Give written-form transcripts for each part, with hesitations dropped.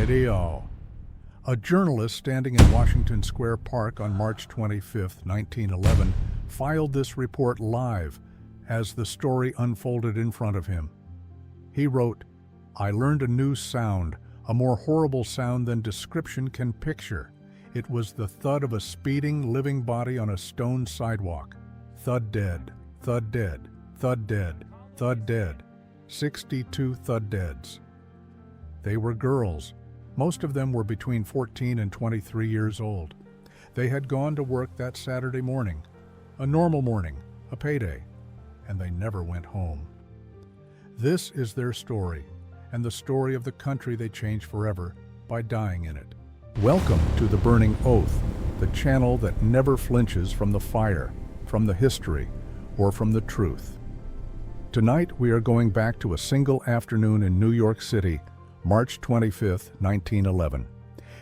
Video. A journalist standing in Washington Square Park on March 25, 1911, filed this report live as the story unfolded in front of him. He wrote, "I learned a new sound, a more horrible sound than description can picture. It was the thud of a speeding, living body on a stone sidewalk. Thud dead, thud dead, thud dead, thud dead. 62 thud deads." They were girls. Most of them were between 14 and 23 years old. They had gone to work that Saturday morning, a normal morning, a payday, and they never went home. This is their story, and the story of the country they changed forever by dying in it. Welcome to The Burning Oath, the channel that never flinches from the fire, from the history, or from the truth. Tonight we are going back to a single afternoon in New York City, March 25, 1911,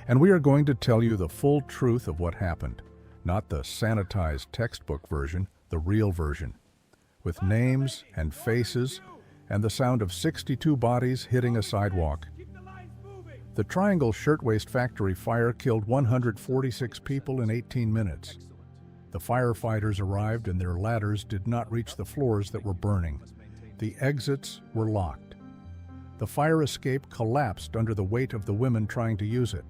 and we are going to tell you the full truth of what happened, not the sanitized textbook version, the real version, with names and faces and the sound of 62 bodies hitting a sidewalk. The Triangle Shirtwaist Factory fire killed 146 people in 18 minutes. The firefighters arrived and their ladders did not reach the floors that were burning. The exits were locked. The fire escape collapsed under the weight of the women trying to use it.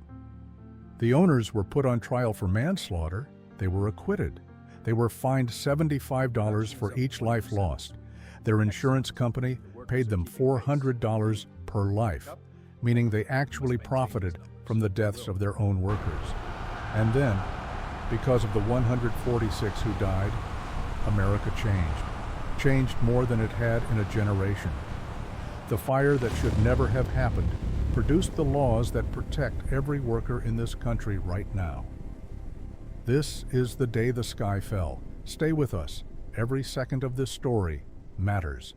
The owners were put on trial for manslaughter. They were acquitted. They were fined $75 for each life lost. Their insurance company paid them $400 per life, meaning they actually profited from the deaths of their own workers. And then, because of the 146 who died, America changed more than it had in a generation. The fire that should never have happened produced the laws that protect every worker in this country right now. This is the day the sky fell. Stay with us. Every second of this story matters.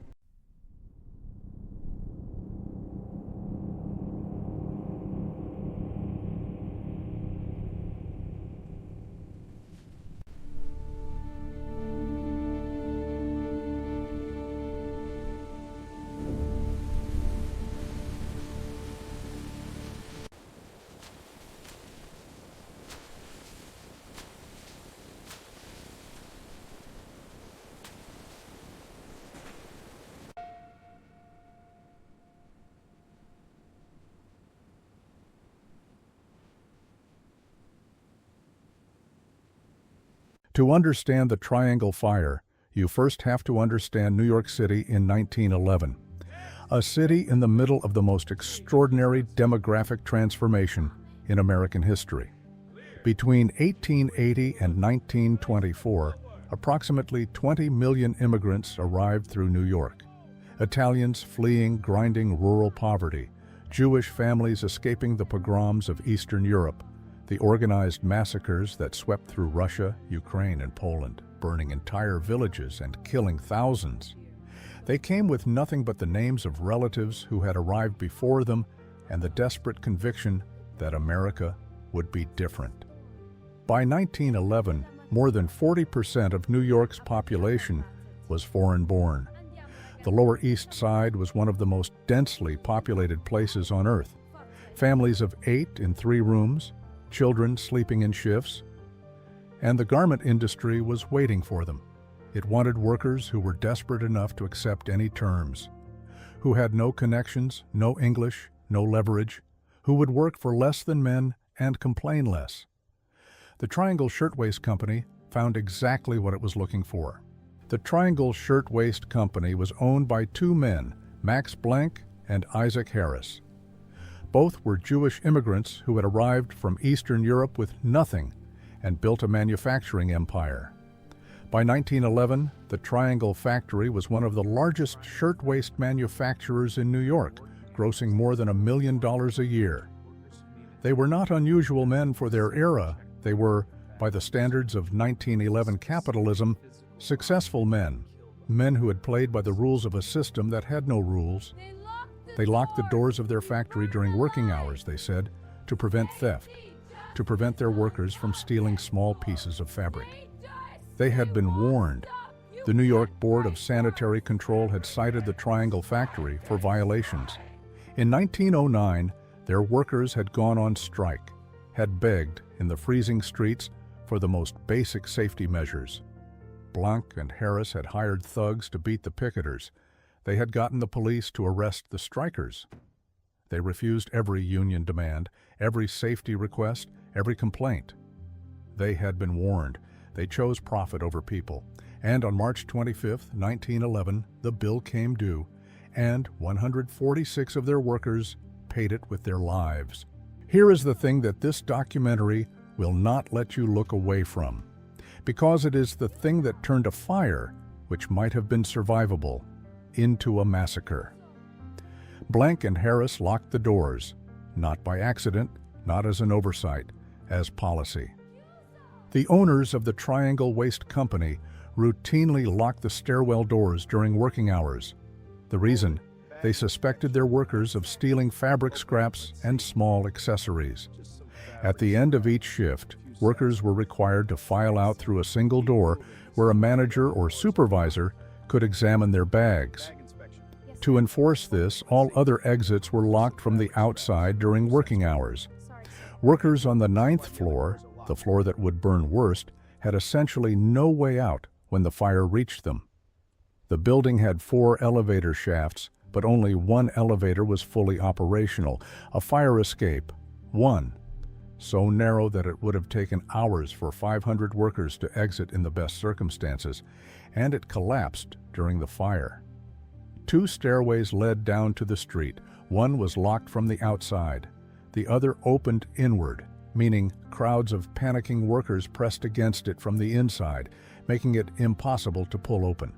To understand the Triangle Fire, you first have to understand New York City in 1911, a city in the middle of the most extraordinary demographic transformation in American history. Between 1880 and 1924, approximately 20 million immigrants arrived through New York. Italians fleeing grinding rural poverty, Jewish families escaping the pogroms of Eastern Europe, the organized massacres that swept through Russia, Ukraine, and Poland, burning entire villages and killing thousands. They came with nothing but the names of relatives who had arrived before them and the desperate conviction that America would be different. By 1911, more than 40% of New York's population was foreign-born. The Lower East Side was one of the most densely populated places on Earth. Families of 8 in 3 rooms, children sleeping in shifts, and the garment industry was waiting for them. It wanted workers who were desperate enough to accept any terms, who had no connections, no English, no leverage, who would work for less than men and complain less. The Triangle Shirtwaist Company found exactly what it was looking for. The Triangle Shirtwaist Company was owned by 2 men, Blanck and Isaac Harris. Both were Jewish immigrants who had arrived from Eastern Europe with nothing and built a manufacturing empire. By 1911, the Triangle Factory was one of the largest shirtwaist manufacturers in New York, grossing more than $1 million a year. They were not unusual men for their era. They were, by the standards of 1911 capitalism, successful men who had played by the rules of a system that had no rules. They locked the doors of their factory during working hours, they said, to prevent theft, to prevent their workers from stealing small pieces of fabric. They had been warned. The New York Board of Sanitary Control had cited the Triangle Factory for violations. In 1909, Their workers had gone on strike, had begged in the freezing streets for the most basic safety measures. Blanck and Harris had hired thugs to beat the picketers. They had gotten the police to arrest the strikers. They refused every union demand, every safety request, every complaint. They had been warned. They chose profit over people. And on March 25, 1911, the bill came due, and 146 of their workers paid it with their lives. Here is the thing that this documentary will not let you look away from, because it is the thing that turned a fire, which might have been survivable, into a massacre. Blanck and Harris locked the doors, not by accident, not as an oversight, as policy. The owners of the Triangle Waste Company routinely locked the stairwell doors during working hours. The reason? They suspected their workers of stealing fabric scraps and small accessories. At the end of each shift, workers were required to file out through a single door where a manager or supervisor could examine their bags. To enforce this, all other exits were locked from the outside during working hours. Workers on the 9th floor, the floor that would burn worst, had essentially no way out when the fire reached them. The building had 4 elevator shafts, but only one elevator was fully operational, a fire escape, one, so narrow that it would have taken hours for 500 workers to exit in the best circumstances, and it collapsed during the fire. 2 stairways led down to the street. One was locked from the outside. The other opened inward, meaning crowds of panicking workers pressed against it from the inside, making it impossible to pull open.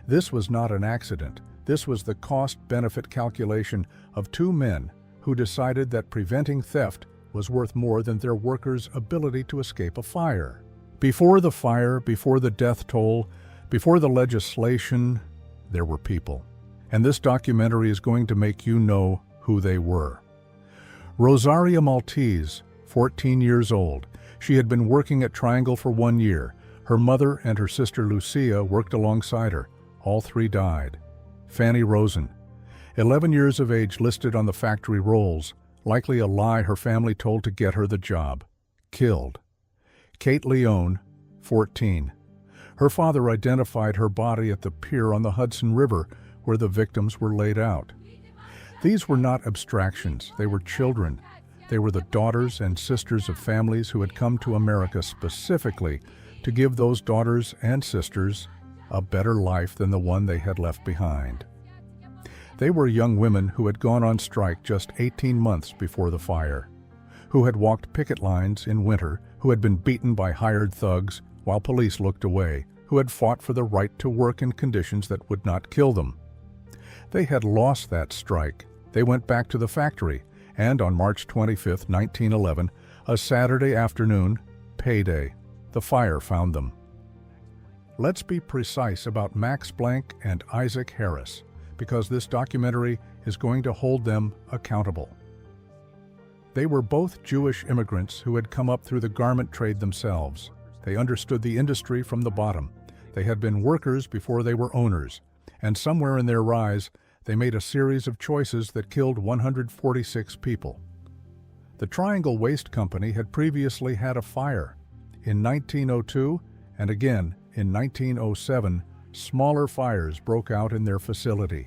This was not an accident. This was the cost-benefit calculation of 2 men who decided that preventing theft was worth more than their workers' ability to escape a fire. Before the fire, before the death toll, before the legislation, there were people. And this documentary is going to make you know who they were. Rosaria Maltese, 14 years old. She had been working at Triangle for 1 year. Her mother and her sister Lucia worked alongside her. All 3 died. Fanny Rosen, 11 years of age, listed on the factory rolls, likely a lie her family told to get her the job. Killed. Kate Leone, 14. Her father identified her body at the pier on the Hudson River where the victims were laid out. These were not abstractions. They were children. They were the daughters and sisters of families who had come to America specifically to give those daughters and sisters a better life than the one they had left behind. They were young women who had gone on strike just 18 months before the fire, who had walked picket lines in winter, who had been beaten by hired thugs while police looked away, who had fought for the right to work in conditions that would not kill them. They had lost that strike. They went back to the factory, and on March 25, 1911, a Saturday afternoon, payday, the fire found them. Let's be precise about Max Blanck and Isaac Harris, because this documentary is going to hold them accountable. They were both Jewish immigrants who had come up through the garment trade themselves. They understood the industry from the bottom. They had been workers before they were owners, and somewhere in their rise, they made a series of choices that killed 146 people. The Triangle Waste Company had previously had a fire. In 1902, and again in 1907, smaller fires broke out in their facility,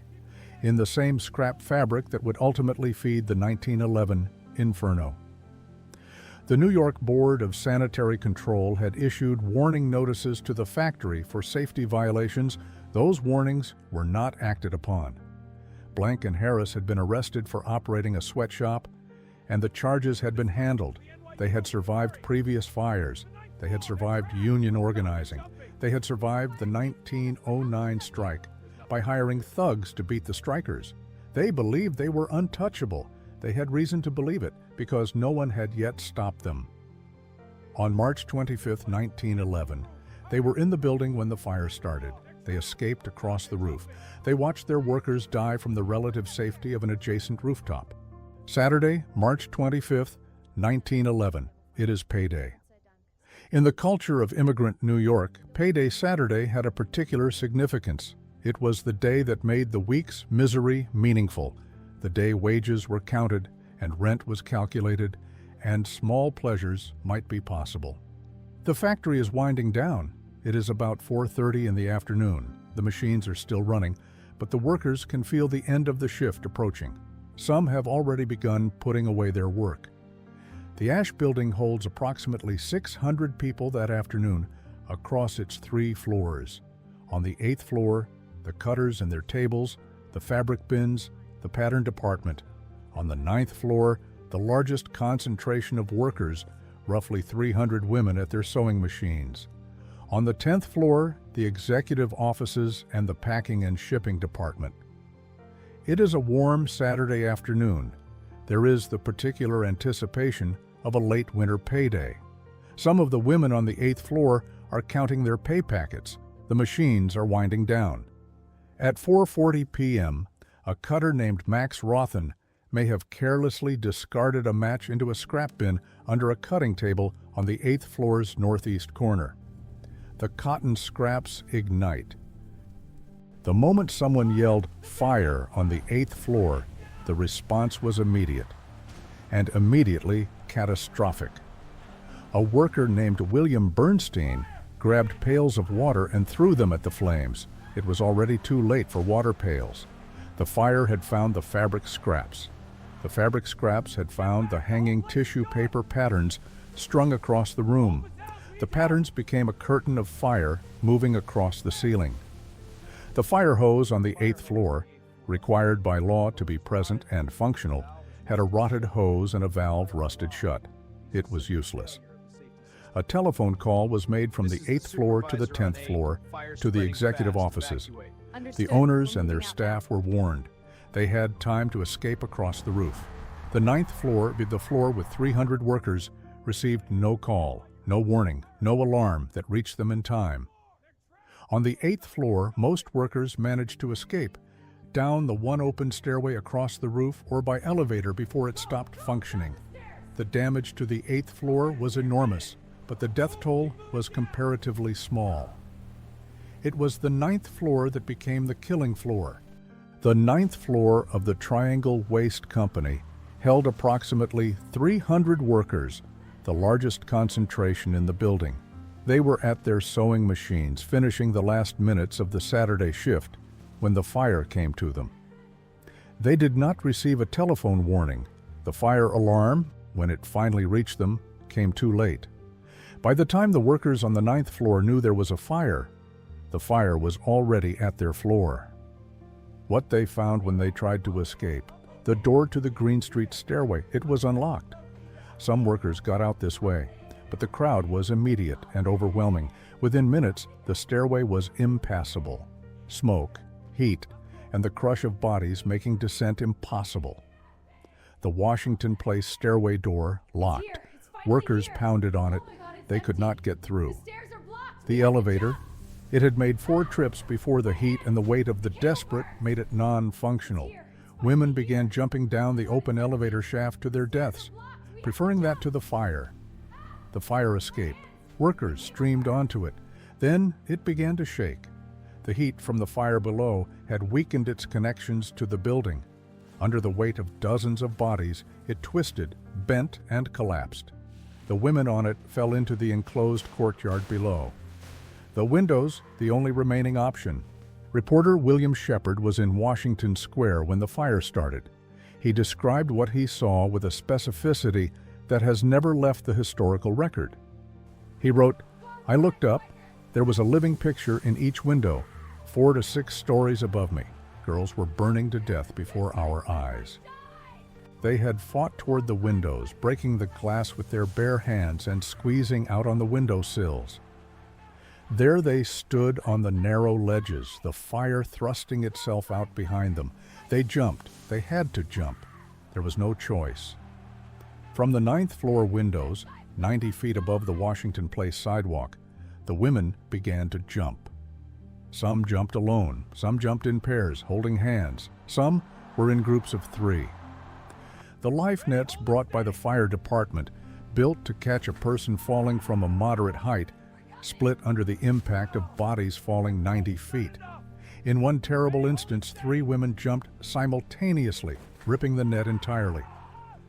in the same scrap fabric that would ultimately feed the 1911 Inferno. The New York Board of Sanitary Control had issued warning notices to the factory for safety violations. Those warnings were not acted upon. Blanck and Harris had been arrested for operating a sweatshop, and the charges had been handled. They had survived previous fires. They had survived union organizing. They had survived the 1909 strike by hiring thugs to beat the strikers. They believed they were untouchable. They had reason to believe it because no one had yet stopped them. On March 25, 1911, they were in the building when the fire started. They escaped across the roof. They watched their workers die from the relative safety of an adjacent rooftop. Saturday, March 25, 1911. It is payday. In the culture of immigrant New York, Payday Saturday had a particular significance. It was the day that made the week's misery meaningful, the day wages were counted and rent was calculated, and small pleasures might be possible. The factory is winding down. It is about 4:30 in the afternoon. The machines are still running, but the workers can feel the end of the shift approaching. Some have already begun putting away their work. The Asch building holds approximately 600 people that afternoon across its 3 floors. On the 8th floor, the cutters and their tables, the fabric bins, the pattern department. On the 9th floor, the largest concentration of workers, roughly 300 women at their sewing machines. On the 10th floor, the executive offices and the packing and shipping department. It is a warm Saturday afternoon. There is the particular anticipation of a late winter payday. Some of the women on the 8th floor are counting their pay packets. The machines are winding down. At 4:40 p.m., a cutter named Max Rothen may have carelessly discarded a match into a scrap bin under a cutting table on the 8th floor's northeast corner. The cotton scraps ignite. The moment someone yelled "fire" on the 8th floor, the response was immediate, and immediately catastrophic. A worker named William Bernstein grabbed pails of water and threw them at the flames. It was already too late for water pails. The fire had found the fabric scraps. The fabric scraps had found the hanging tissue paper patterns strung across the room. The patterns became a curtain of fire moving across the ceiling. The fire hose on the 8th floor, required by law to be present and functional, had a rotted hose and a valve rusted shut. It was useless. A telephone call was made from the 8th floor to the 10th floor to the executive offices. The owners and their staff were warned. They had time to escape across the roof. The 9th floor, the floor with 300 workers, received no call, no warning, no alarm that reached them in time. On the 8th floor, most workers managed to escape, down the one open stairway across the roof or by elevator before it stopped functioning. The damage to the 8th floor was enormous, but the death toll was comparatively small. It was the 9th floor that became the killing floor. The 9th floor of the Triangle Waste Company held approximately 300 workers, the largest concentration in the building. They were at their sewing machines, finishing the last minutes of the Saturday shift when the fire came to them. They did not receive a telephone warning. The fire alarm, when it finally reached them, came too late. By the time the workers on the 9th floor knew there was a fire, the fire was already at their floor. What they found when they tried to escape: the door to the Green Street stairway, it was unlocked. Some workers got out this way, but the crowd was immediate and overwhelming. Within minutes, the stairway was impassable. Smoke, heat, and the crush of bodies making descent impossible. The Washington Place stairway door locked. Workers pounded on it. They could not get through. The elevator, it had made 4 trips before the heat and the weight of the desperate made it non-functional. Women began jumping down the open elevator shaft to their deaths, preferring that to the fire. The fire escape. Workers streamed onto it. Then it began to shake. The heat from the fire below had weakened its connections to the building. Under the weight of dozens of bodies, it twisted, bent, and collapsed. The women on it fell into the enclosed courtyard below. The windows, the only remaining option. Reporter William Shepard was in Washington Square when the fire started. He described what he saw with a specificity that has never left the historical record. He wrote, "I looked up. There was a living picture in each window, 4 to 6 stories above me. Girls were burning to death before our eyes. They had fought toward the windows, breaking the glass with their bare hands and squeezing out on the window sills. There they stood on the narrow ledges, the fire thrusting itself out behind them. They jumped. They had to jump. There was no choice. From the 9th floor windows, 90 feet above the Washington Place sidewalk, the women began to jump. Some jumped alone. Some jumped in pairs, holding hands. Some were in groups of 3. The life nets brought by the fire department, built to catch a person falling from a moderate height, split under the impact of bodies falling 90 feet. In one terrible instance, 3 women jumped simultaneously, ripping the net entirely.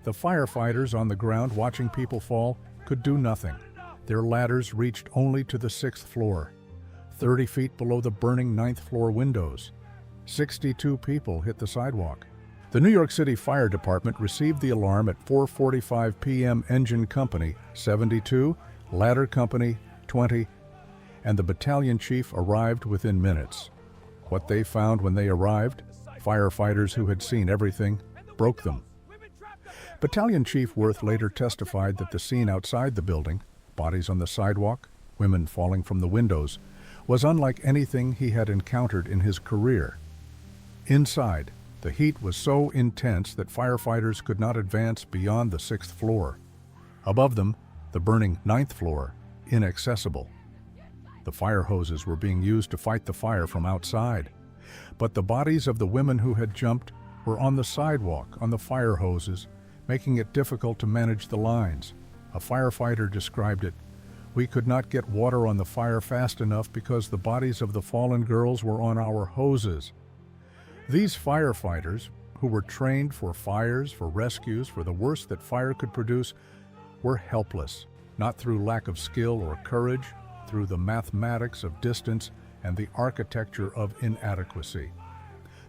The firefighters on the ground watching people fall could do nothing. Their ladders reached only to the 6th floor, 30 feet below the burning 9th floor windows. 62 people hit the sidewalk. The New York City Fire Department received the alarm at 4:45 p.m. Engine Company 72, Ladder Company 20, and the battalion chief arrived within minutes. What they found when they arrived, firefighters who had seen everything, broke them. Battalion Chief Worth later testified that the scene outside the building, bodies on the sidewalk, women falling from the windows, was unlike anything he had encountered in his career. Inside, the heat was so intense that firefighters could not advance beyond the 6th floor. Above them, the burning 9th floor, inaccessible. The fire hoses were being used to fight the fire from outside, but the bodies of the women who had jumped were on the sidewalk on the fire hoses, making it difficult to manage the lines. A firefighter described it, "We could not get water on the fire fast enough because the bodies of the fallen girls were on our hoses." These firefighters, who were trained for fires, for rescues, for the worst that fire could produce, were helpless, not through lack of skill or courage, through the mathematics of distance and the architecture of inadequacy.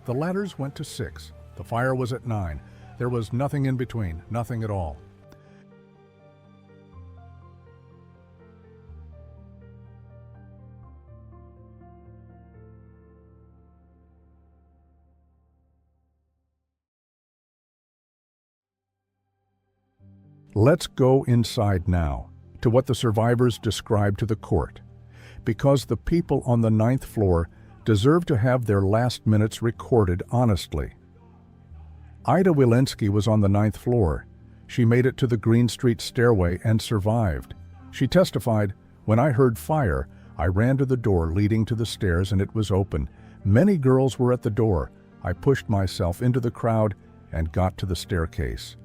The ladders went to 6. The fire was at 9. There was nothing in between, nothing at all. Let's go inside now to what the survivors described to the court, because the people on the 9th floor deserve to have their last minutes recorded honestly. Ida Wilensky was on the 9th floor. She made it to the Green Street stairway and survived. She testified, "When I heard fire, I ran to the door leading to the stairs and it was open. Many girls were at the door. I pushed myself into the crowd and got to the staircase."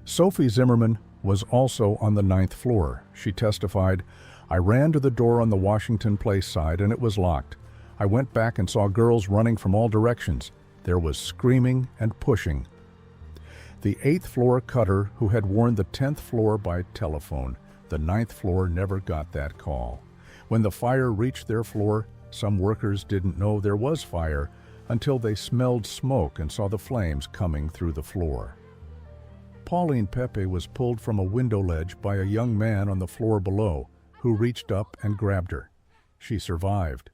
Sophie Zimmerman was also on the 9th floor. She testified, "I ran to the door on the Washington Place side and it was locked. I went back and saw girls running from all directions. There was screaming and pushing." The 8th floor cutter who had warned the 10th floor by telephone, the 9th floor never got that call. When the fire reached their floor, some workers didn't know there was fire until they smelled smoke and saw the flames coming through the floor. Pauline Pepe was pulled from a window ledge by a young man on the floor below, who reached up and grabbed her. She survived.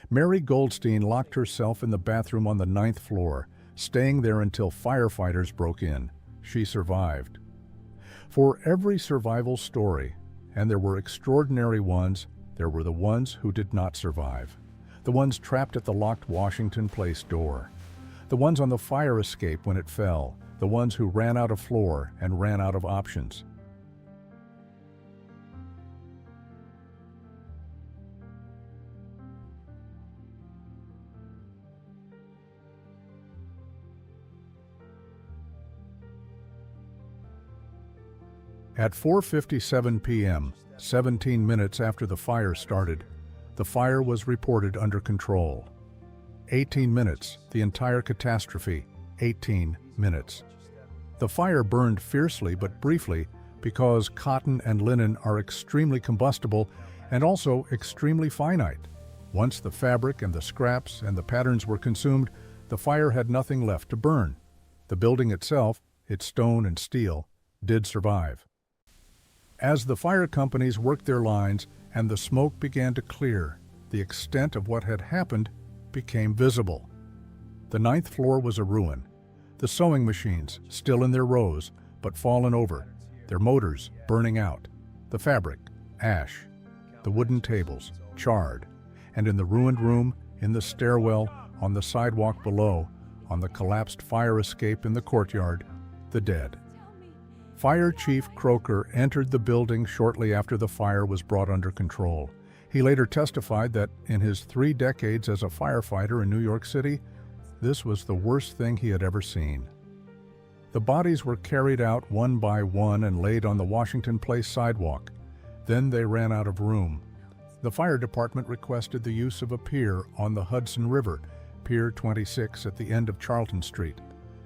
Mary Goldstein locked herself in the bathroom on the 9th floor, staying there until firefighters broke in. She survived. For every survival story, and there were extraordinary ones, there were the ones who did not survive. The ones trapped at the locked Washington Place door. The ones on the fire escape when it fell. The ones who ran out of floor and ran out of options. At 4:57 p.m., 17 minutes after the fire started, the fire was reported under control. 18 minutes, the entire catastrophe, 18 minutes. The fire burned fiercely but briefly because cotton and linen are extremely combustible and also extremely finite. Once the fabric and the scraps and the patterns were consumed, the fire had nothing left to burn. The building itself, its stone and steel, did survive. As the fire companies worked their lines and the smoke began to clear, the extent of what had happened became visible. The 9th floor was a ruin. The sewing machines, still in their rows, but fallen over, their motors burning out, the fabric, ash, the wooden tables, charred, and in the ruined room, in the stairwell, on the sidewalk below, on the collapsed fire escape in the courtyard, the dead. Fire Chief Croker entered the building shortly after the fire was brought under control. He later testified that in his 3 decades as a firefighter in New York City, this was the worst thing he had ever seen. The bodies were carried out one by one and laid on the Washington Place sidewalk. Then they ran out of room. The fire department requested the use of a pier on the Hudson River, Pier 26 at the end of Charlton Street.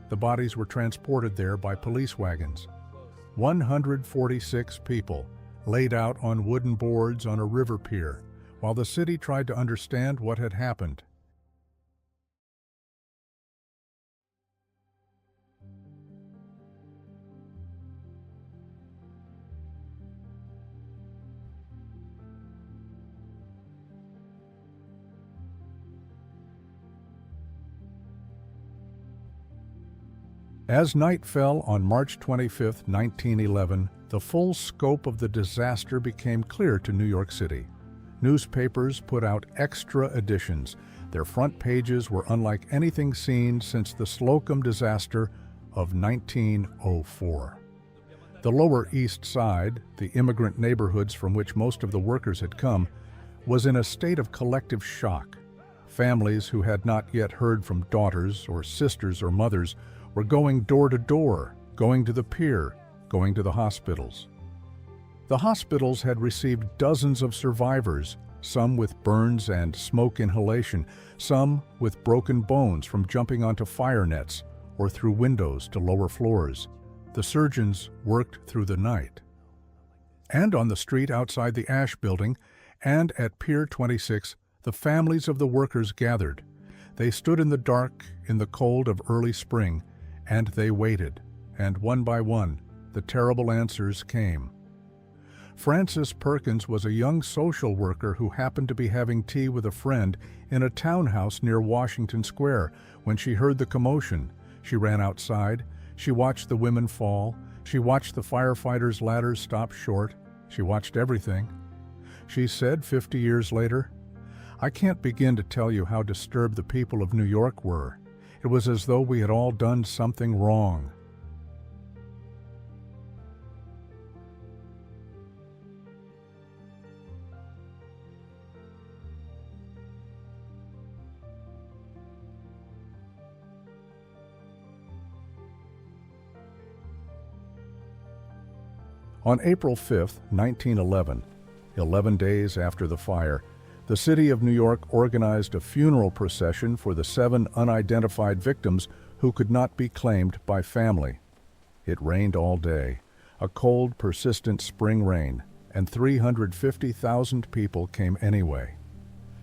The The bodies were transported there by police wagons. 146 people laid out on wooden boards on a river pier, while the city tried to understand what had happened. As night fell on March 25, 1911, the full scope of the disaster became clear to New York City. Newspapers put out extra editions. Their front pages were unlike anything seen since the Slocum disaster of 1904. The Lower East Side, the immigrant neighborhoods from which most of the workers had come, was in a state of collective shock. Families who had not yet heard from daughters or sisters or mothers were going door to door, going to the pier, going to the hospitals. The hospitals had received dozens of survivors, some with burns and smoke inhalation, some with broken bones from jumping onto fire nets or through windows to lower floors. The surgeons worked through the night. And on the street outside the Asch building and at Pier 26, the families of the workers gathered. They stood in the dark, in the cold of early spring, and they waited, and one by one, the terrible answers came. Frances Perkins was a young social worker who happened to be having tea with a friend in a townhouse near Washington Square when she heard the commotion. She ran outside, she watched the women fall, she watched the firefighters' ladders stop short, she watched everything. She said 50 years later, "I can't begin to tell you how disturbed the people of New York were. It was as though we had all done something wrong." On April 5, 1911, 11 days after the fire, the city of New York organized a funeral procession for the 7 unidentified victims who could not be claimed by family. It rained all day, a cold, persistent spring rain, and 350,000 people came anyway.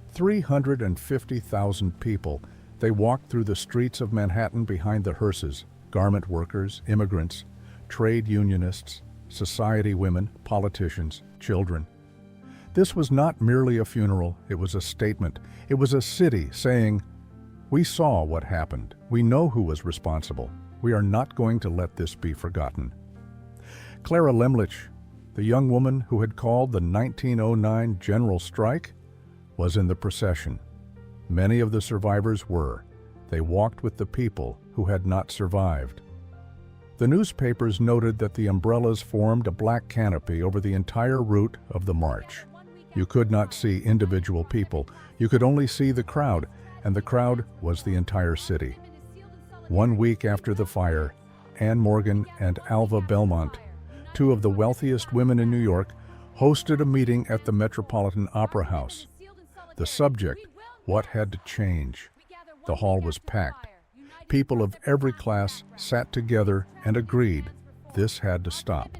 350,000 people. They walked through the streets of Manhattan behind the hearses, garment workers, immigrants, trade unionists, society women, politicians, children. This was not merely a funeral, it was a statement. It was a city saying, "We saw what happened. We know who was responsible. We are not going to let this be forgotten." Clara Lemlich, the young woman who had called the 1909 general strike, was in the procession. Many of the survivors were. They walked with the people who had not survived. The newspapers noted that the umbrellas formed a black canopy over the entire route of the march. You could not see individual people. You could only see the crowd, and the crowd was the entire city. 1 week after the fire, Anne Morgan and Alva Belmont, 2 of the wealthiest women in New York, hosted a meeting at the Metropolitan Opera House. The subject, what had to change? The hall was packed. People of every class sat together and agreed this had to stop.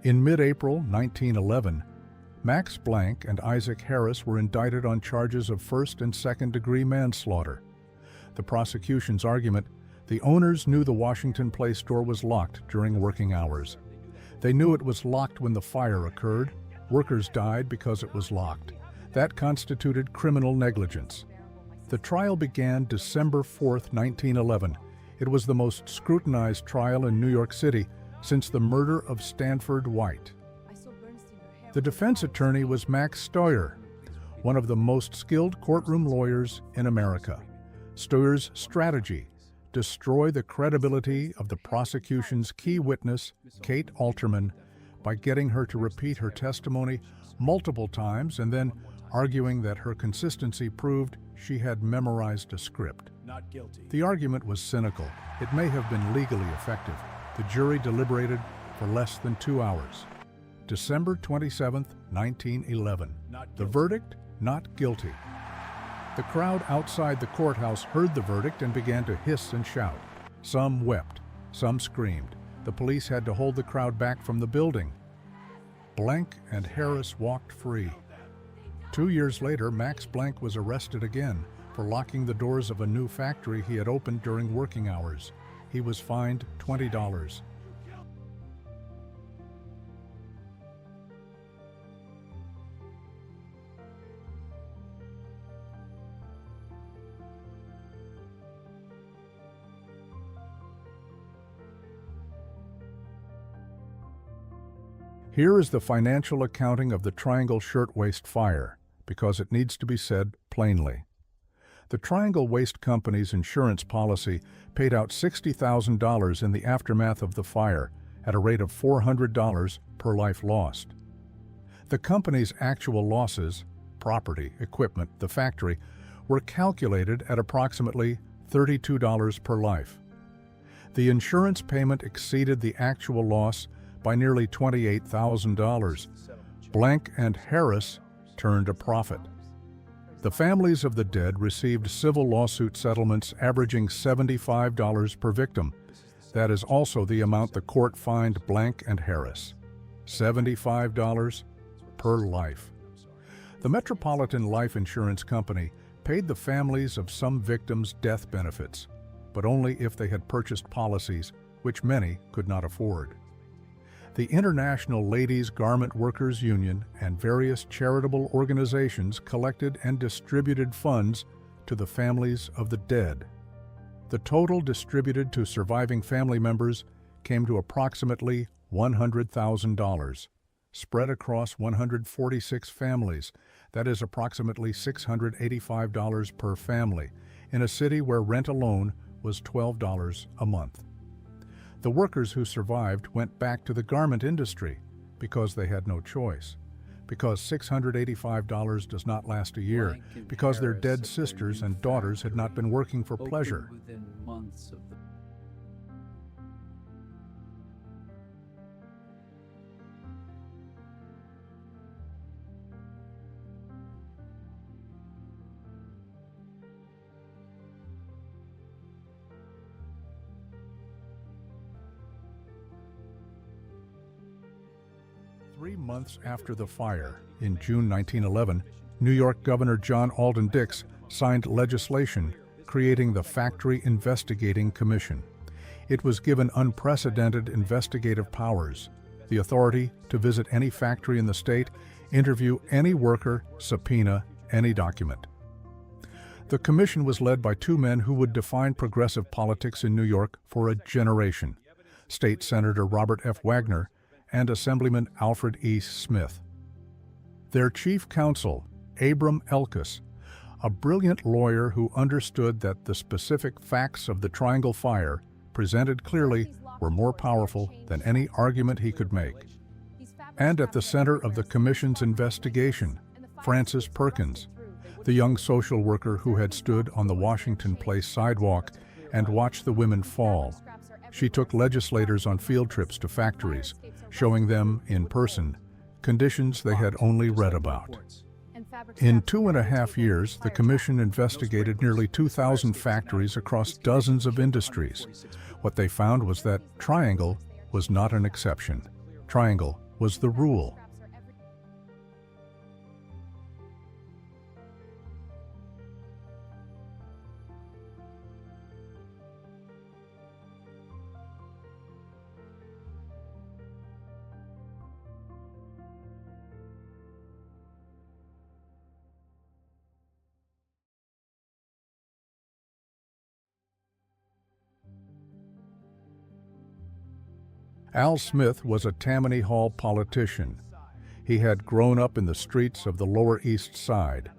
In mid-April 1911, Max Blanck and Isaac Harris were indicted on charges of first- and second-degree manslaughter. The prosecution's argument, the owners knew the Washington Place store was locked during working hours. They knew it was locked when the fire occurred. Workers died because it was locked. That constituted criminal negligence. The trial began December 4, 1911. It was the most scrutinized trial in New York City since the murder of Stanford White. The defense attorney was Max Steuer, one of the most skilled courtroom lawyers in America. Steuer's strategy: destroy the credibility of the prosecution's key witness, Kate Alterman, by getting her to repeat her testimony multiple times and then arguing that her consistency proved she had memorized a script. Not guilty. The argument was cynical. It may have been legally effective. The jury deliberated for less than 2 hours. December 27, 1911. The verdict, not guilty. The crowd outside the courthouse heard the verdict and began to hiss and shout. Some wept, some screamed. The police had to hold the crowd back from the building. Blanck and Harris walked free. 2 years later, Max Blanck was arrested again for locking the doors of a new factory he had opened during working hours. He was fined $20. Here is the financial accounting of the Triangle Shirtwaist Fire, because it needs to be said plainly. The Triangle Waist Company's insurance policy paid out $60,000 in the aftermath of the fire at a rate of $400 per life lost. The company's actual losses, property, equipment, the factory, were calculated at approximately $32 per life. The insurance payment exceeded the actual loss by nearly $28,000. Blanck and Harris turned a profit. The families of the dead received civil lawsuit settlements averaging $75 per victim. That is also the amount the court fined Blanck and Harris. $75 per life. The Metropolitan Life Insurance Company paid the families of some victims death benefits, but only if they had purchased policies, which many could not afford. The International Ladies Garment Workers Union and various charitable organizations collected and distributed funds to the families of the dead. The total distributed to surviving family members came to approximately $100,000, spread across 146 families. That is approximately $685 per family, in a city where rent alone was $12 a month. The workers who survived went back to the garment industry because they had no choice, because $685 does not last a year, because their dead sisters and daughters had not been working for pleasure. Within months of the 3 months after the fire, in June 1911, New York Governor John Alden Dix signed legislation creating the Factory Investigating Commission. It was given unprecedented investigative powers, the authority to visit any factory in the state, interview any worker, subpoena any document. The commission was led by 2 men who would define progressive politics in New York for a generation, State Senator Robert F. Wagner and Assemblyman Alfred E. Smith. Their chief counsel, Abram Elkus, a brilliant lawyer who understood that the specific facts of the Triangle Fire, presented clearly, were more powerful than any argument he could make. And at the center of the commission's investigation, Frances Perkins, the young social worker who had stood on the Washington Place sidewalk and watched the women fall. She took legislators on field trips to factories, showing them, in person, conditions they had only read about. In 2.5 years, the commission investigated nearly 2,000 factories across dozens of industries. What they found was that Triangle was not an exception. Triangle was the rule. Al Smith was a Tammany Hall politician. He had grown up in the streets of the Lower East Side.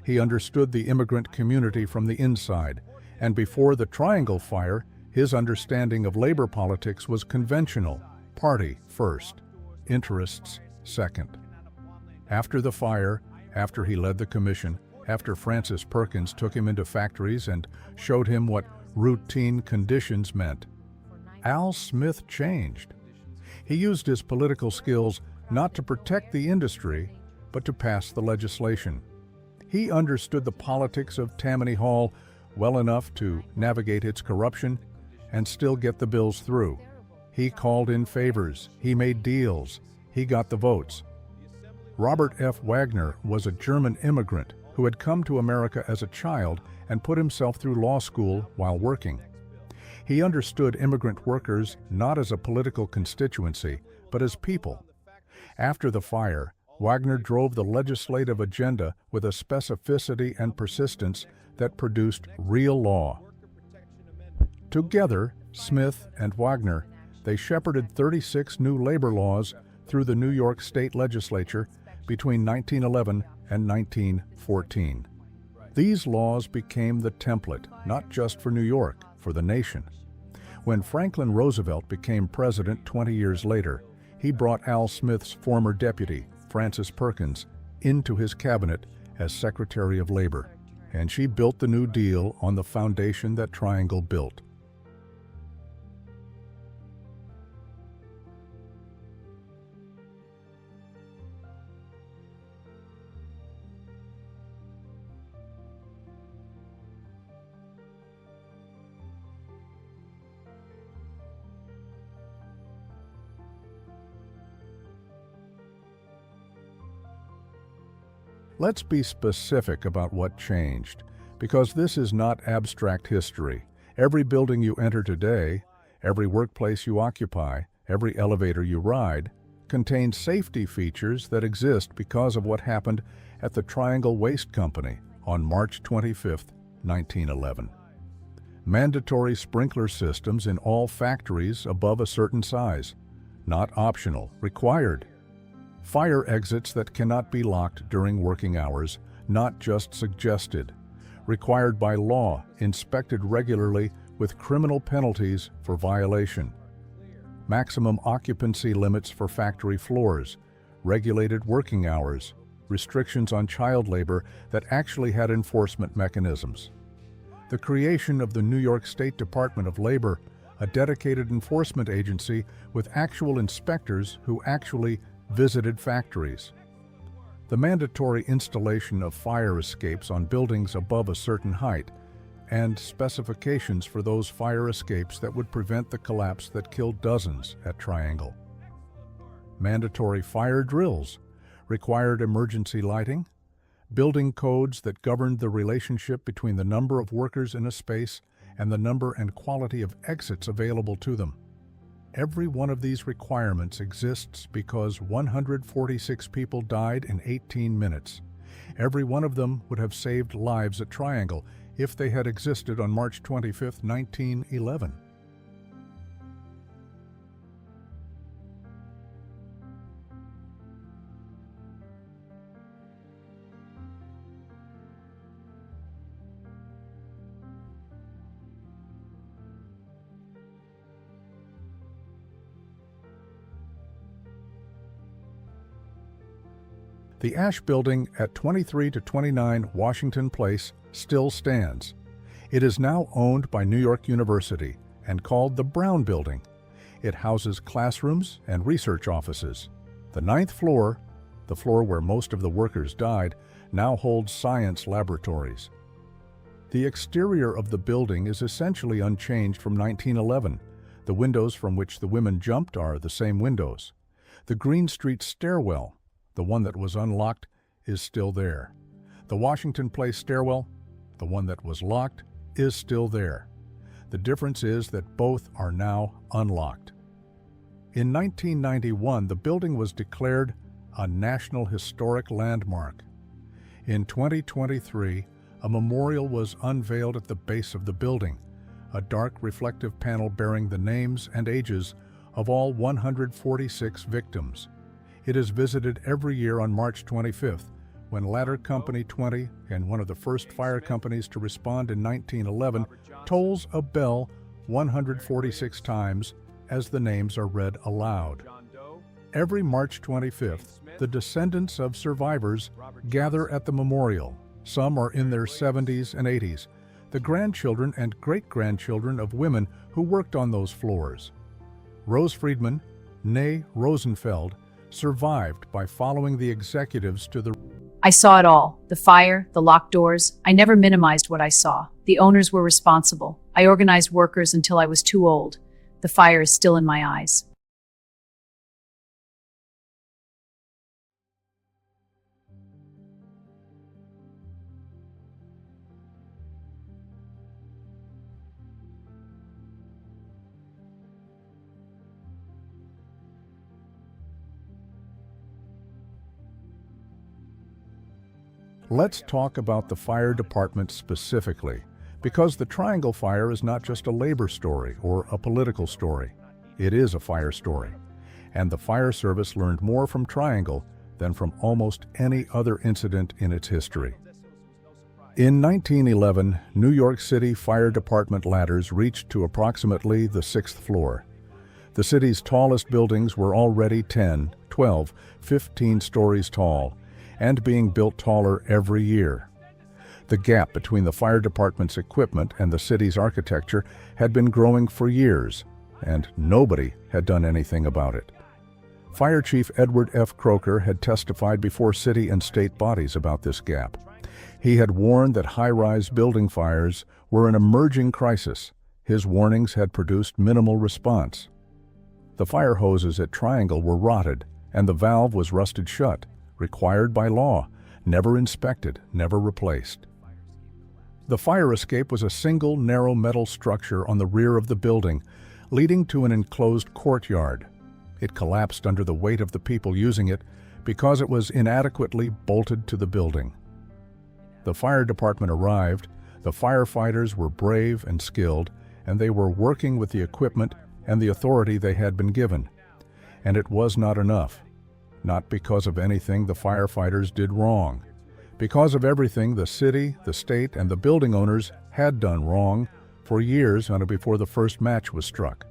He understood the immigrant community from the inside, and before the Triangle Fire, his understanding of labor politics was conventional: party first, interests second. After the fire, after he led the commission, after Francis Perkins took him into factories and showed him what routine conditions meant, Al Smith changed. He used his political skills not to protect the industry, but to pass the legislation. He understood the politics of Tammany Hall well enough to navigate its corruption and still get the bills through. He called in favors, he made deals, he got the votes. Robert F. Wagner was a German immigrant who had come to America as a child and put himself through law school while working. He understood immigrant workers not as a political constituency, but as people. After the fire, Wagner drove the legislative agenda with a specificity and persistence that produced real law. Together, Smith and Wagner, they shepherded 36 new labor laws through the New York State Legislature between 1911 and 1914. These laws became the template, not just for New York, for the nation. When Franklin Roosevelt became president 20 years later, he brought Al Smith's former deputy, Frances Perkins, into his cabinet as Secretary of Labor, and she built the New Deal on the foundation that Triangle built. Let's be specific about what changed, because this is not abstract history. Every building you enter today, every workplace you occupy, every elevator you ride, contains safety features that exist because of what happened at the Triangle Waste Company on March 25, 1911. Mandatory sprinkler systems in all factories above a certain size, not optional, required. Fire exits that cannot be locked during working hours, not just suggested. Required by law, inspected regularly with criminal penalties for violation. Maximum occupancy limits for factory floors, regulated working hours, restrictions on child labor that actually had enforcement mechanisms. The creation of the New York State Department of Labor, a dedicated enforcement agency with actual inspectors who actually visited factories. The mandatory installation of fire escapes on buildings above a certain height, and specifications for those fire escapes that would prevent the collapse that killed dozens at Triangle. Mandatory fire drills, required emergency lighting, building codes that governed the relationship between the number of workers in a space and the number and quality of exits available to them. Every one of these requirements exists because 146 people died in 18 minutes. Every one of them would have saved lives at Triangle if they had existed on March 25, 1911. The Asch Building at 23 to 29 Washington Place still stands. It is now owned by New York University and called the Brown Building. It houses classrooms and research offices. The 9th floor, the floor where most of the workers died, now holds science laboratories. The exterior of the building is essentially unchanged from 1911. The windows from which the women jumped are the same windows. The Green Street stairwell, the one that was unlocked, is still there. The Washington Place stairwell, the one that was locked, is still there. The difference is that both are now unlocked. In 1991, the building was declared a National Historic Landmark. In 2023, a memorial was unveiled at the base of the building, a dark reflective panel bearing the names and ages of all 146 victims. It is visited every year on March 25th, when Ladder Company 20 and one of the first fire companies to respond in 1911 tolls a bell 146 times as the names are read aloud. Every March 25th, the descendants of survivors gather at the memorial. Some are in their 70s and 80s, the grandchildren and great-grandchildren of women who worked on those floors. Rose Friedman, née Rosenfeld, survived by following the executives to the... I saw it all. The fire, the locked doors. I never minimized what I saw. The owners were responsible. I organized workers until I was too old. The fire is still in my eyes. Let's talk about the fire department specifically, because the Triangle Fire is not just a labor story or a political story. It is a fire story, and the fire service learned more from Triangle than from almost any other incident in its history. In 1911, New York City Fire Department ladders reached to approximately the 6th floor. The city's tallest buildings were already 10, 12, 15 stories tall, and being built taller every year. The gap between the fire department's equipment and the city's architecture had been growing for years, and nobody had done anything about it. Fire Chief Edward F. Croker had testified before city and state bodies about this gap. He had warned that high-rise building fires were an emerging crisis. His warnings had produced minimal response. The fire hoses at Triangle were rotted, and the valve was rusted shut, required by law, never inspected, never replaced. The fire escape was a single narrow metal structure on the rear of the building, leading to an enclosed courtyard. It collapsed under the weight of the people using it because it was inadequately bolted to the building. The fire department arrived, the firefighters were brave and skilled, and they were working with the equipment and the authority they had been given. And it was not enough. Not because of anything the firefighters did wrong. Because of everything the city, the state, and the building owners had done wrong for years before the first match was struck.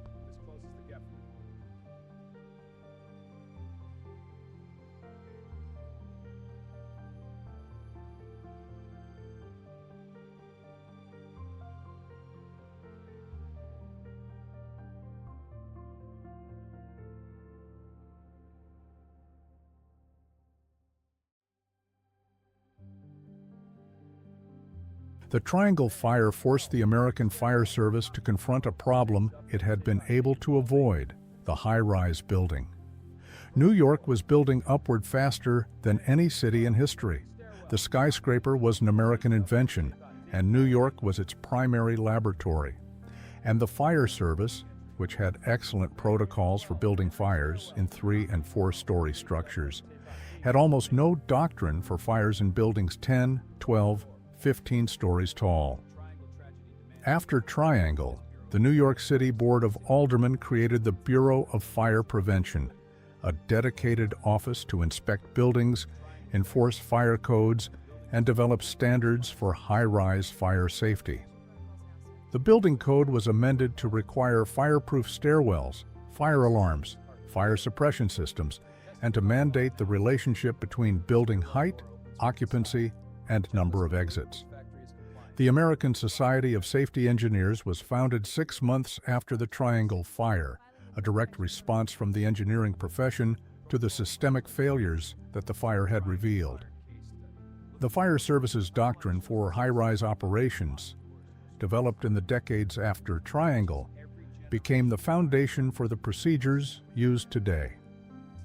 The Triangle Fire forced the American Fire Service to confront a problem it had been able to avoid: the high-rise building. New York was building upward faster than any city in history. The skyscraper was an American invention, and New York was its primary laboratory. And the Fire Service, which had excellent protocols for building fires in 3- and 4-story structures, had almost no doctrine for fires in buildings 10, 12, 15 stories tall. After Triangle, the New York City Board of Aldermen created the Bureau of Fire Prevention, a dedicated office to inspect buildings, enforce fire codes, and develop standards for high-rise fire safety. The building code was amended to require fireproof stairwells, fire alarms, fire suppression systems, and to mandate the relationship between building height, occupancy, and number of exits. The American Society of Safety Engineers was founded 6 months after the Triangle Fire, a direct response from the engineering profession to the systemic failures that the fire had revealed. The Fire Service's doctrine for high-rise operations, developed in the decades after Triangle, became the foundation for the procedures used today.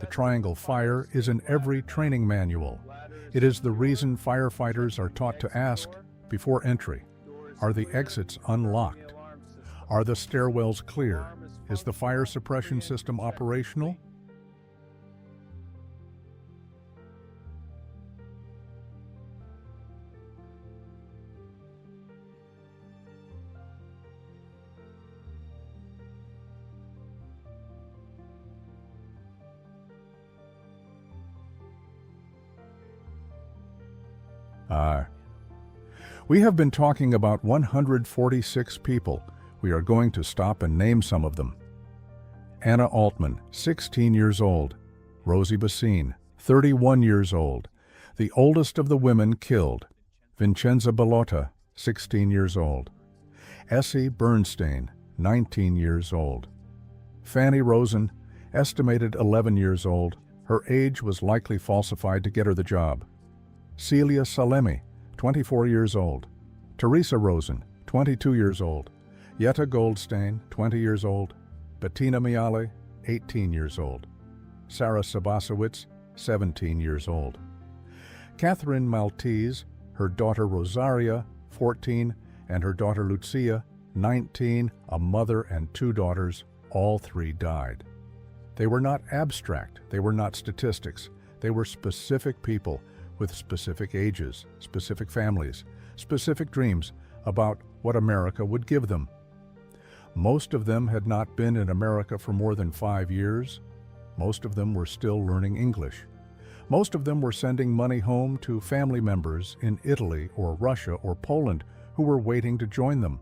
The Triangle Fire is in every training manual. It is the reason firefighters are taught to ask, before entry, are the exits unlocked? Are the stairwells clear? Is the fire suppression system operational? We have been talking about 146 people. We are going to stop and name some of them. Anna Altman, 16 years old. Rosie Basine, 31 years old, the oldest of the women killed. Vincenza Bellotta, 16 years old. Essie Bernstein, 19 years old. Fanny Rosen, estimated 11 years old. Her age was likely falsified to get her the job. Celia Salemi, 24 years old. Teresa Rosen, 22 years old. Yetta Goldstein, 20 years old. Bettina Miale, 18 years old. Sarah Sabasowitz, 17 years old. Catherine Maltese, her daughter Rosaria, 14, and her daughter Lucia, 19, a mother and two daughters, all three died. They were not abstract, they were not statistics. They were specific people with specific ages, specific families, specific dreams about what America would give them. Most of them had not been in America for more than 5 years. Most of them were still learning English. Most of them were sending money home to family members in Italy or Russia or Poland who were waiting to join them.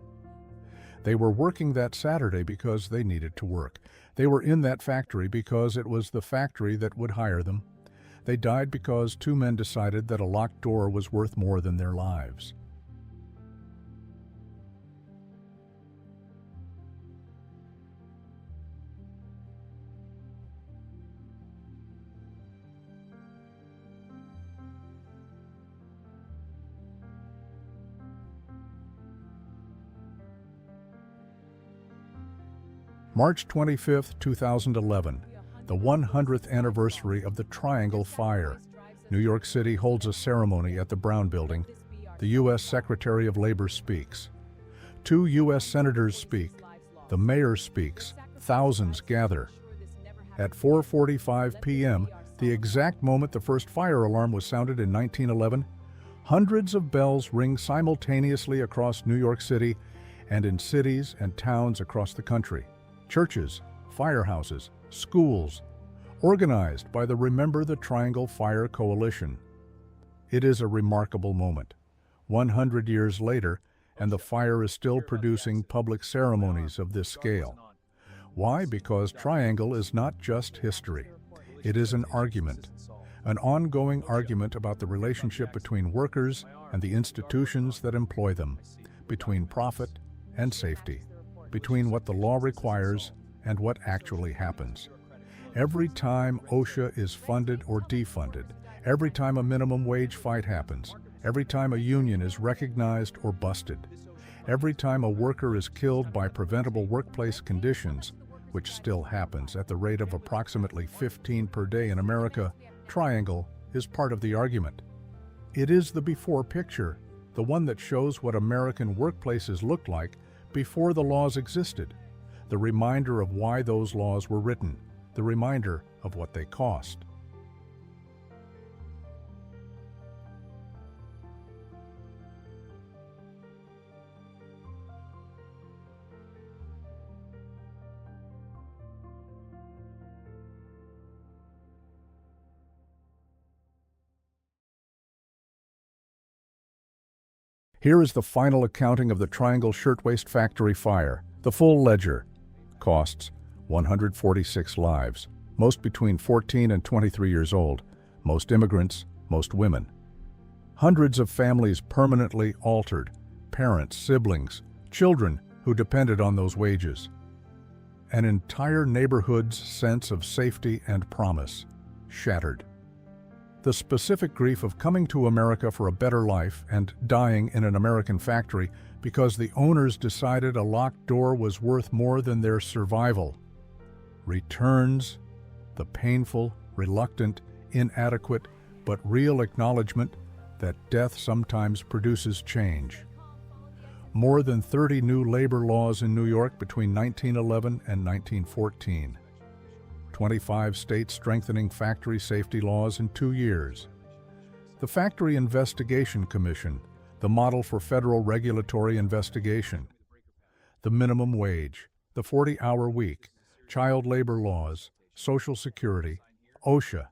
They were working that Saturday because they needed to work. They were in that factory because it was the factory that would hire them. They died because two men decided that a locked door was worth more than their lives. March 25, 2011, the 100th anniversary of the Triangle Fire. New York City holds a ceremony at the Brown Building. The U.S. Secretary of Labor speaks. 2 U.S. senators speak. The mayor speaks. Thousands gather. At 4:45 p.m., the exact moment the first fire alarm was sounded in 1911, hundreds of bells ring simultaneously across New York City and in cities and towns across the country. Churches, firehouses, schools, organized by the Remember the Triangle Fire Coalition. It is a remarkable moment. 100 years later, and the fire is still producing public ceremonies of this scale. Why? Because Triangle is not just history. It is an argument, an ongoing argument about the relationship between workers and the institutions that employ them, between profit and safety, between what the law requires and what actually happens. Every time OSHA is funded or defunded, every time a minimum wage fight happens, every time a union is recognized or busted, every time a worker is killed by preventable workplace conditions, which still happens at the rate of approximately 15 per day in America, Triangle is part of the argument. It is the before picture, the one that shows what American workplaces looked like before the laws existed, the reminder of why those laws were written, the reminder of what they cost. Here is the final accounting of the Triangle Shirtwaist Factory fire, the full ledger. Costs: 146 lives, most between 14 and 23 years old, most immigrants, most women. Hundreds of families permanently altered, parents, siblings, children who depended on those wages. An entire neighborhood's sense of safety and promise shattered. The specific grief of coming to America for a better life and dying in an American factory because the owners decided a locked door was worth more than their survival. Returns, the painful, reluctant, inadequate, but real acknowledgement that death sometimes produces change. More than 30 new labor laws in New York between 1911 and 1914. 25 states strengthening factory safety laws in 2 years. The Factory Investigation Commission, the model for federal regulatory investigation. The minimum wage, the 40-hour week, child labor laws, Social Security, OSHA.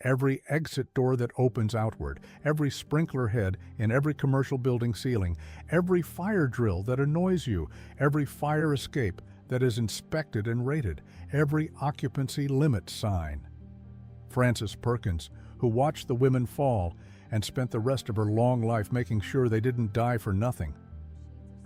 Every exit door that opens outward, every sprinkler head in every commercial building ceiling, every fire drill that annoys you, every fire escape that is inspected and rated, every occupancy limit sign. Frances Perkins, who watched the women fall and spent the rest of her long life making sure they didn't die for nothing.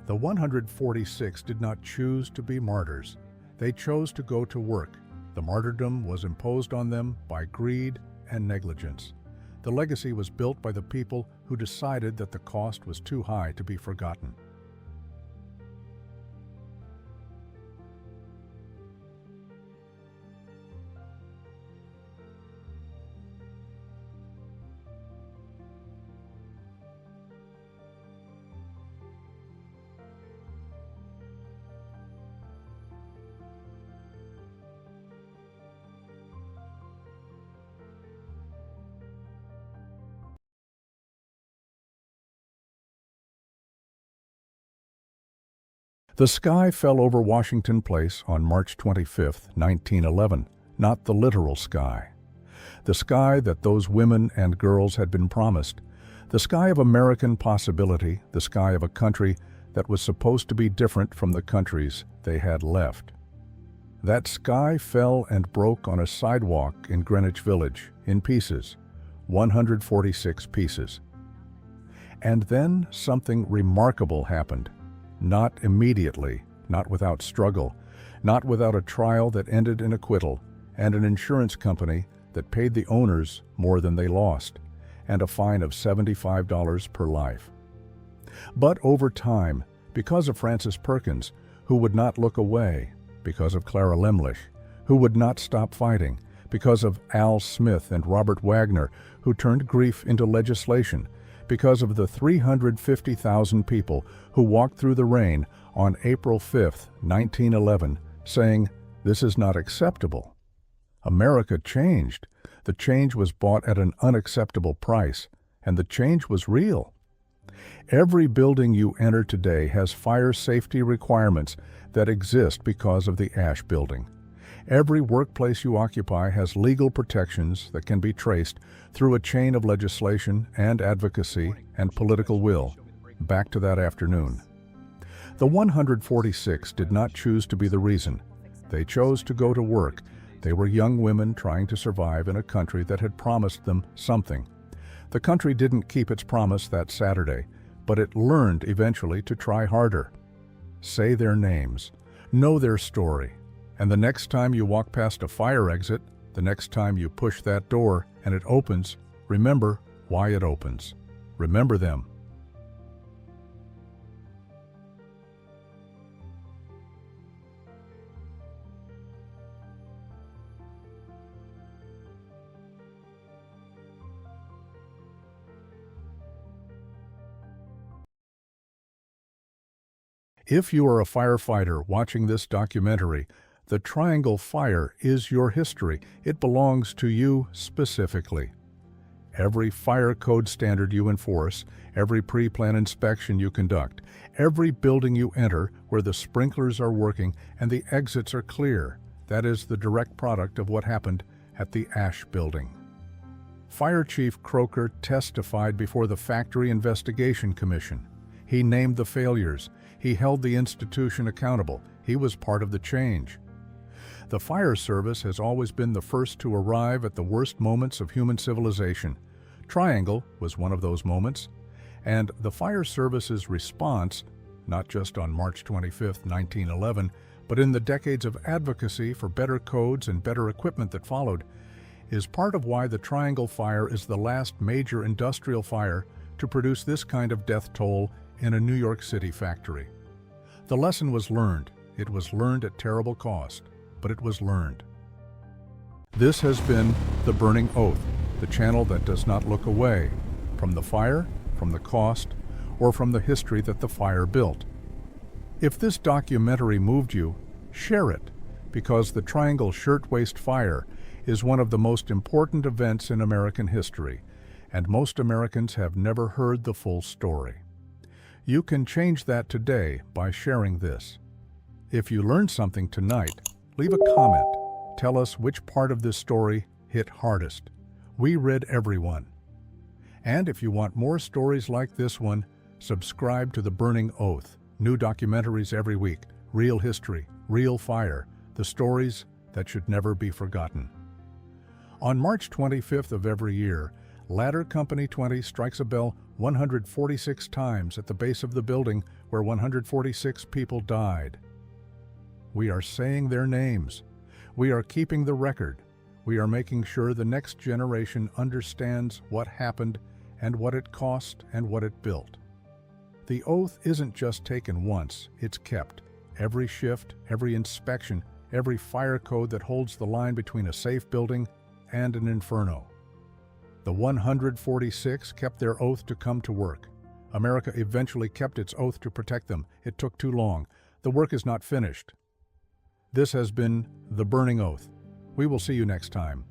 The 146 did not choose to be martyrs. They chose to go to work. The martyrdom was imposed on them by greed and negligence. The legacy was built by the people who decided that the cost was too high to be forgotten. The sky fell over Washington Place on March 25, 1911, not the literal sky. The sky that those women and girls had been promised, the sky of American possibility, the sky of a country that was supposed to be different from the countries they had left. That sky fell and broke on a sidewalk in Greenwich Village, in pieces, 146 pieces. And then something remarkable happened. Not immediately, not without struggle, not without a trial that ended in acquittal, and an insurance company that paid the owners more than they lost, and a fine of $75 per life. But over time, because of Frances Perkins, who would not look away, because of Clara Lemlich, who would not stop fighting, because of Al Smith and Robert Wagner, who turned grief into legislation, because of the 350,000 people who walked through the rain on April 5, 1911, saying, "This is not acceptable." America changed. The change was bought at an unacceptable price, and the change was real. Every building you enter today has fire safety requirements that exist because of the Asch building. Every workplace you occupy has legal protections that can be traced through a chain of legislation and advocacy and political will, back to that afternoon. The 146 did not choose to be the reason. They chose to go to work. They were young women trying to survive in a country that had promised them something. The country didn't keep its promise that Saturday, but it learned eventually to try harder. Say their names, know their story, and the next time you walk past a fire exit, the next time you push that door and it opens, remember why it opens. Remember them. If you are a firefighter watching this documentary, the Triangle Fire is your history. It belongs to you specifically. Every fire code standard you enforce, every pre-plan inspection you conduct, every building you enter where the sprinklers are working and the exits are clear, that is the direct product of what happened at the Asch building. Fire Chief Croker testified before the Factory Investigation Commission. He named the failures. He held the institution accountable. He was part of the change. The fire service has always been the first to arrive at the worst moments of human civilization. Triangle was one of those moments, and the fire service's response, not just on March 25, 1911, but in the decades of advocacy for better codes and better equipment that followed, is part of why the Triangle Fire is the last major industrial fire to produce this kind of death toll in a New York City factory. The lesson was learned. It was learned at terrible cost, but it was learned. This has been The Burning Oath, the channel that does not look away from the fire, from the cost, or from the history that the fire built. If this documentary moved you, share it, because the Triangle Shirtwaist Fire is one of the most important events in American history, and most Americans have never heard the full story. You can change that today by sharing this. If you learned something tonight, leave a comment. Tell us which part of this story hit hardest. We read every one. And if you want more stories like this one, subscribe to The Burning Oath. New documentaries every week, real history, real fire, the stories that should never be forgotten. On March 25th of every year, Ladder Company 20 strikes a bell 146 times at the base of the building where 146 people died. We are saying their names. We are keeping the record. We are making sure the next generation understands what happened and what it cost and what it built. The oath isn't just taken once, it's kept. Every shift, every inspection, every fire code that holds the line between a safe building and an inferno. The 146 kept their oath to come to work. America eventually kept its oath to protect them. It took too long. The work is not finished. This has been The Burning Oath. We will see you next time.